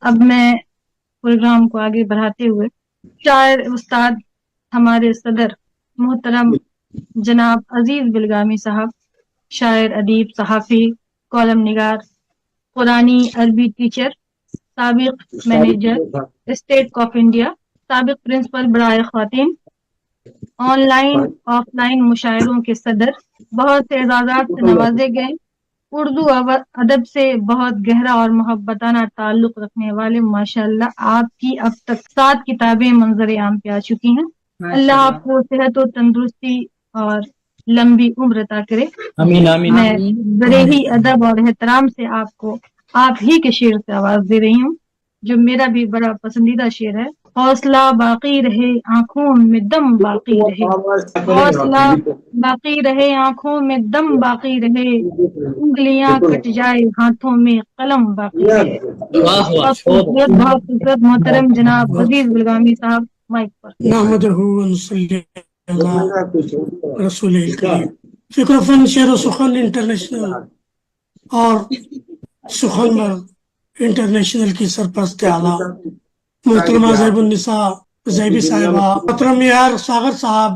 اب میں پروگرام کو آگے بڑھاتے ہوئے شاعر استاد ہمارے صدر محترم جناب عزیز بلگامی صاحب، شاعر، ادیب، صحافی، کالم نگار، قرآنی عربی ٹیچر، سابق مینیجر اسٹیٹ آف انڈیا، سابق پرنسپل برائے خواتین، آن لائن آف لائن مشاعروں کے صدر، بہت سے اعزازات سے نوازے گئے، اردو ادب سے بہت گہرا اور محبتانہ تعلق رکھنے والے، ماشاءاللہ آپ کی اب تک 7 کتابیں منظر عام پہ آ چکی ہیں۔ اللہ آپ کو صحت و تندرستی اور لمبی عمر عطا کرے۔ آمین آمین۔ میں بڑے ہی ادب اور احترام سے آپ کو آپ ہی کے شعر سے آواز دے رہی ہوں، جو میرا بھی بڑا پسندیدہ شعر ہے۔ حوصلہ باقی رہے آنکھوں میں دم باقی رہے، حوصلہ باقی رہے آنکھوں میں دم باقی رہے، انگلیاں کٹ جائے ہاتھوں میں قلم باقی رہے۔ واہ واہ، بہت خوبصورت محترم جناب عزیز بلگامی صاحب، مائک پر۔ نحمدہ ونصلی علی رسول الکریم۔ فکر و فن شعر و سخن انٹرنیشنل اور سخنور انٹرنیشنل کی سرپرست اعلیٰ محترمہ زیب النساء زیبی صاحبہ، محترم یار ساغر صاحب،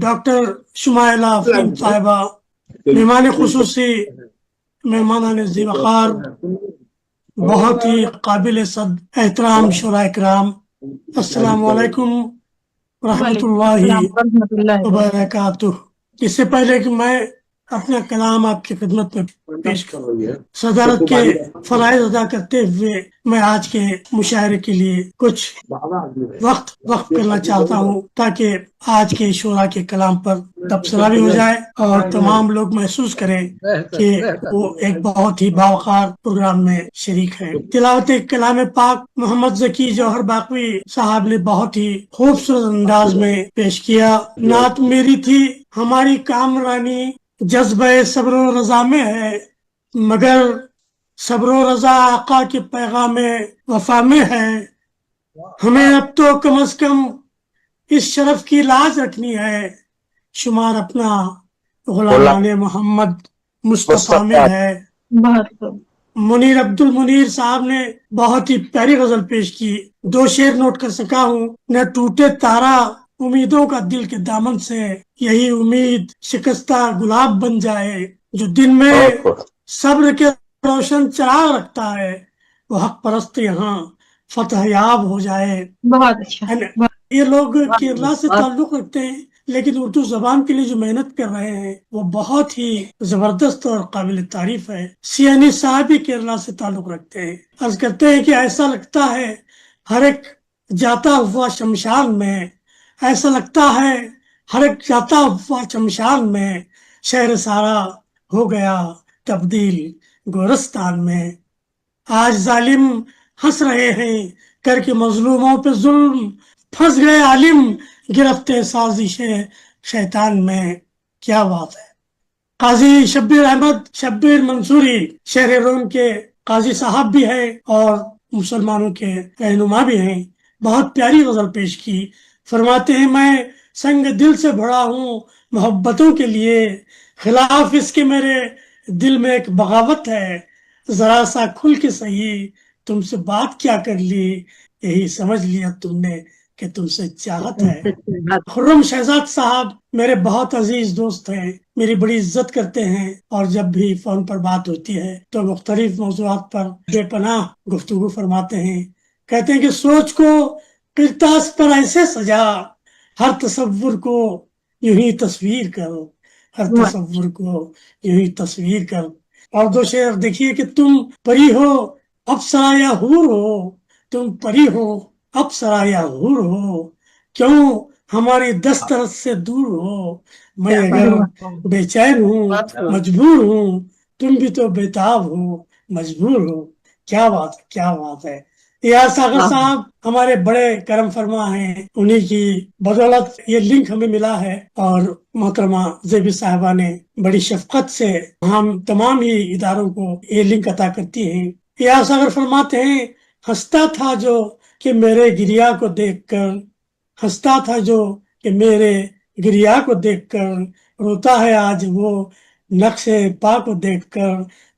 ڈاکٹر شمائلہ افرین صاحبہ، مہمان خصوصی مہمانان ذی وقار، بہت ہی قابل صد احترام شعراء کرام، السلام علیکم ورحمۃ اللہ وبرکاتہ۔ اس سے پہلے کہ میں اپنا کلام آپ کی خدمت میں پیش کروں، صدارت کے فرائض ادا کرتے ہوئے میں آج کے مشاعرے کے لیے کچھ وقت کرنا چاہتا ہوں، تاکہ آج کے شعراء کے کلام پر تبصرہ بھی ہو جائے اور تمام لوگ محسوس کریں کہ وہ ایک بہت ہی باوقار پروگرام میں شریک ہے۔ تلاوت کلام پاک محمد ذکی جوہر باقوی صاحب نے بہت ہی خوبصورت انداز میں پیش کیا۔ نعت میری تھی ہماری کامرانی، جذبہ صبر و رضا میں ہے، مگر صبر و رضا آقا کے پیغام وفا میں ہے، ہمیں اب تو کم از کم اس شرف کی لاج رکھنی ہے، شمار اپنا غلامان محمد مصطفیٰ میں ہے۔ بہت منیر عبد المنیر صاحب نے بہت ہی پیاری غزل پیش کی۔ 2 شعر نوٹ کر سکا ہوں۔ نہ ٹوٹے تارا امیدوں کا دل کے دامن سے، یہی امید شکستہ گلاب بن جائے، جو دن میں صبر کے روشن چراغ رکھتا ہے، وہ حق پرست یہاں فتح یاب ہو جائے۔ بہت اچھا۔ یہ لوگ کیرلا سے تعلق رکھتے ہیں، لیکن اردو زبان کے لیے جو محنت کر رہے ہیں وہ بہت ہی زبردست اور قابل تعریف ہے۔ سیانی صاحب بھی کیرلا سے تعلق رکھتے ہیں۔ عرض کرتے ہیں کہ ایسا لگتا ہے ہر ایک جاتا ہوا شمشان میں، ایسا لگتا ہے ہر ایک جاتا ہوا شمشان میں، شہر سارا ہو گیا تبدیل گورستان میں۔ آج ظالم ہنس رہے ہیں کر کے مظلوموں پہ ظلم، پھنس گئے عالم گرفتے سازش شیطان میں۔ کیا بات ہے۔ قاضی شبیر احمد شبیر منصوری شہر روم کے قاضی صاحب بھی ہیں اور مسلمانوں کے رہنما بھی ہیں، بہت پیاری غزل پیش کی۔ فرماتے ہیں میں سنگ دل سے بھرا ہوں محبتوں کے لیے، خلاف اس کے میرے دل میں ایک بغاوت ہے، ذرا سا کھل کے صحیح تم سے بات کیا کر لی، یہی سمجھ لیا تم نے کہ تم سے چاہت ہے۔ خرم شہزاد صاحب میرے بہت عزیز دوست ہیں، میری بڑی عزت کرتے ہیں، اور جب بھی فون پر بات ہوتی ہے تو مختلف موضوعات پر بے پناہ گفتگو فرماتے ہیں۔ کہتے ہیں کہ سوچ کو کرتاس پر ایسے سجا، ہر تصور کو یوں ہی تصویر کرو، ہر تصور کو یوں ہی تصویر کرو۔ اور 2 شعر دیکھیے کہ تم پری ہو اپسرا یا حور ہو، تم پری ہو اپسرا یا حور ہو، کیوں ہماری دسترس سے دور ہو، میں اگر بے چین ہوں مجبور ہوں، تم بھی تو بےتاب ہو مجبور ہو۔ کیا بات ہے، کیا بات ہے۔ یا ساغر صاحب ہمارے بڑے کرم فرما ہیں، انہی کی بدولت یہ لنک ہمیں ملا ہے، اور محترمہ زیبی صاحبہ نے بڑی شفقت سے ہم تمام ہی اداروں کو یہ لنک عطا کرتی ہیں۔ یا ساغر فرماتے ہیں ہنستا تھا جو کہ میرے گریا کو دیکھ کر، ہنستا تھا جو کہ میرے گریا کو دیکھ کر، روتا ہے آج وہ نقش پا کو دیکھ کر،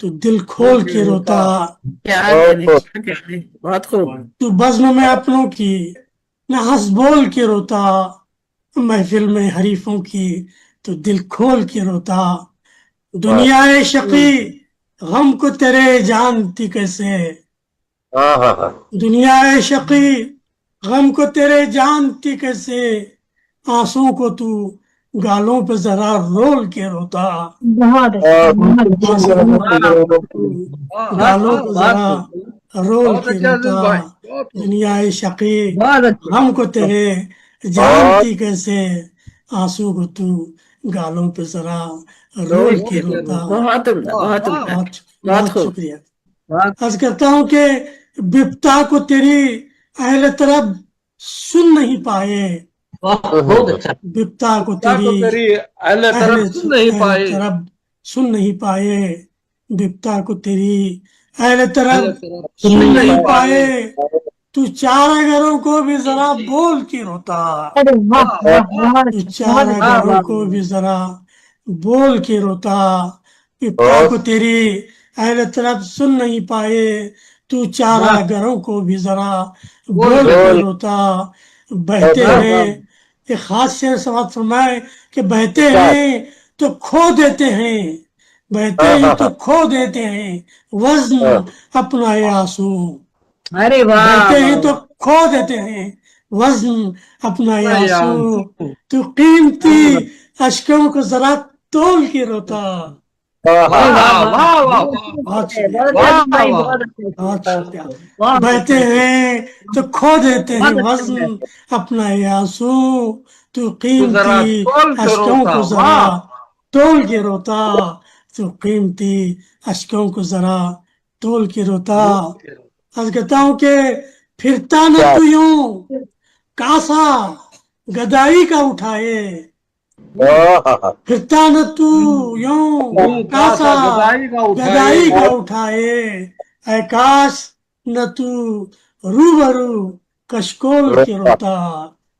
تو دل کھول کے روتا، کیا کریں، بہت خوب. تو بزم میں اپنوں کی نہ ہنس بول کے روتا، محفل میں حریفوں کی تو دل کھول کے روتا. دنیا شقی غم کو تیرے جانتی کیسے، دنیا شقی غم کو تیرے جانتی کیسے، آنسوں کو تو گالوں پہ ذرا رول کے روتا. بہت اچھا گالوں پہ ذرا رول کے روتا. دنیا شقی غم کو تیرے جانتی کیسے، آنسوں کو تو گالوں پہ ذرا رول کے روتا. بہت عمدہ، بہت عمدہ، بہت بہت خوب. شکریہ. عرض کرتا ہوں کہ بپتا کو تیری اہل طرف سن نہیں پائے، بہت اچھا. بپتا کو تیری اہل طرف سن نہیں پائے، طرف سن نہیں پائے، بپتا کو تیری اہل طرف سن نہیں پائے، تو چارہ گھروں کو بھی ذرا بول کے روتا، ارے واہ واہ بہت تو اچھا چارہ گھروں کو بھی ذرا بول کے روتا. بپتا کو تیری اہل طرف سن نہیں پائے، تو چارہ گھروں کو بھی ذرا بول کے روتا. بہتے ہیں، ایک خاص شعر سماعت فرمائے کہ بہتے ہیں تو کھو دیتے ہیں، بہتے ہیں تو کھو دیتے ہیں وزن اپنا یہ آنسو. ارے واہ، بہتے ہیں تو کھو دیتے ہیں وزن اپنا یہ آنسو، تو قیمتی اشکوں کو ذرا تول کے روتا. بہت شکریہ، بہت شکریہ. بہتے ہیں تو کھو دیتے ہیں وزن اپنا یہ آنسو، تو قیمتی اشکوں کو ذرا تول کے روتا، تو قیمتی اشکوں کو ذرا تول کے روتا. عرض کہتا ہوں کہ پھرتا نہ تو یوں کاسا گدائی کا اٹھائے، پھرتا نہ تو یوں کاسا گدائی کا اٹھائے، اے کاش نہ تو روبرو کشکول کے روتا،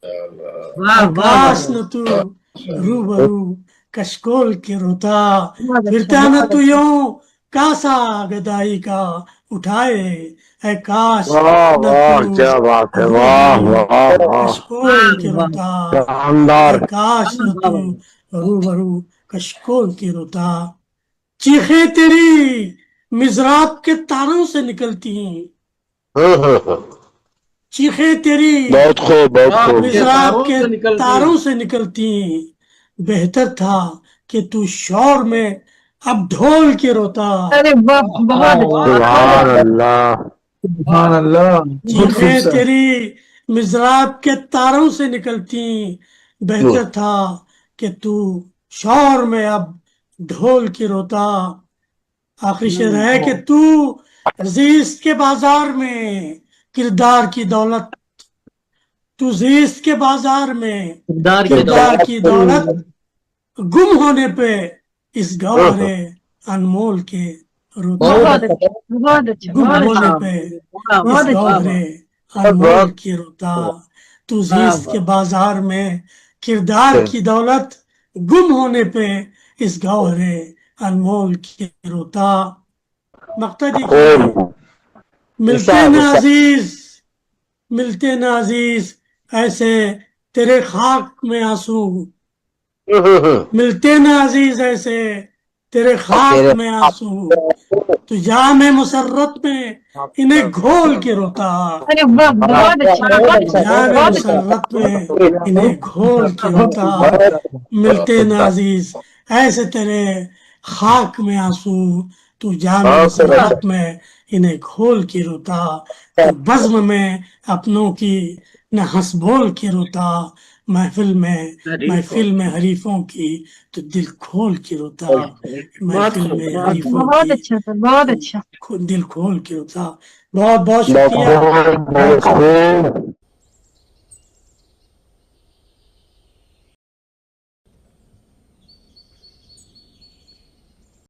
اے کاش نہ تو روبرو کشکول کے روتا. پھرتا نہ تو یوں کاسا گدائی کا اٹھائے، اے کاش نہ تو روبرو کشکول کے روتا، اے کاش نہ تو روبرو کشکول کے روتا. چیخیں تیری مزراب کے تاروں سے نکلتی ہیں، چیخیں تیری مزراب کے تاروں سے نکلتی ہیں، بہتر تھا کہ تو شور میں اب ڈھول کے روتا. ارے واہ بہت سبحان اللہ. چیخیں تیری مزراب کے تاروں سے نکلتی، بہتر تھا کہ تو شور میں اب ڈھول کے روتا. آخری شعر ہے کہ تو زیست کے بازار میں کردار کی دولت، تو زیست کے بازار میں کردار کی دولت گم ہونے پہ اس گوہر انمول کے روتا، بہت اچھا گم ہونے پہ اس گوہر انمول کے روتا. تو زیست کے بازار میں کردار کی دولت گم ہونے پہ اس گوہر انمول کے روتا. مقطع دیکھیے، ملتے نہ عزیز، ملتے نہ عزیز ایسے تیرے خاک میں آنسو، ملتے نہ عزیز ایسے تیرے خاک میں آنسو، تو جام مسرت میں انہیں گھول کے روتا، ارے واہ بہت اچھا جام مسرت میں انہیں گھول کے روتا. ملتے نہ عزیز ایسے تیرے خاک میں آنسو، تو جام مسرت میں انہیں گھول کے روتا. تو بزم میں اپنوں کی نہ ہنس بول کے روتا، محفل میں حریفوں کی تو دل کھول کے روتا، محفل میں حریفوں بہت کی اچھا سر بہت اچھا. دل کھول کے روتا. بہت بہت شکریہ.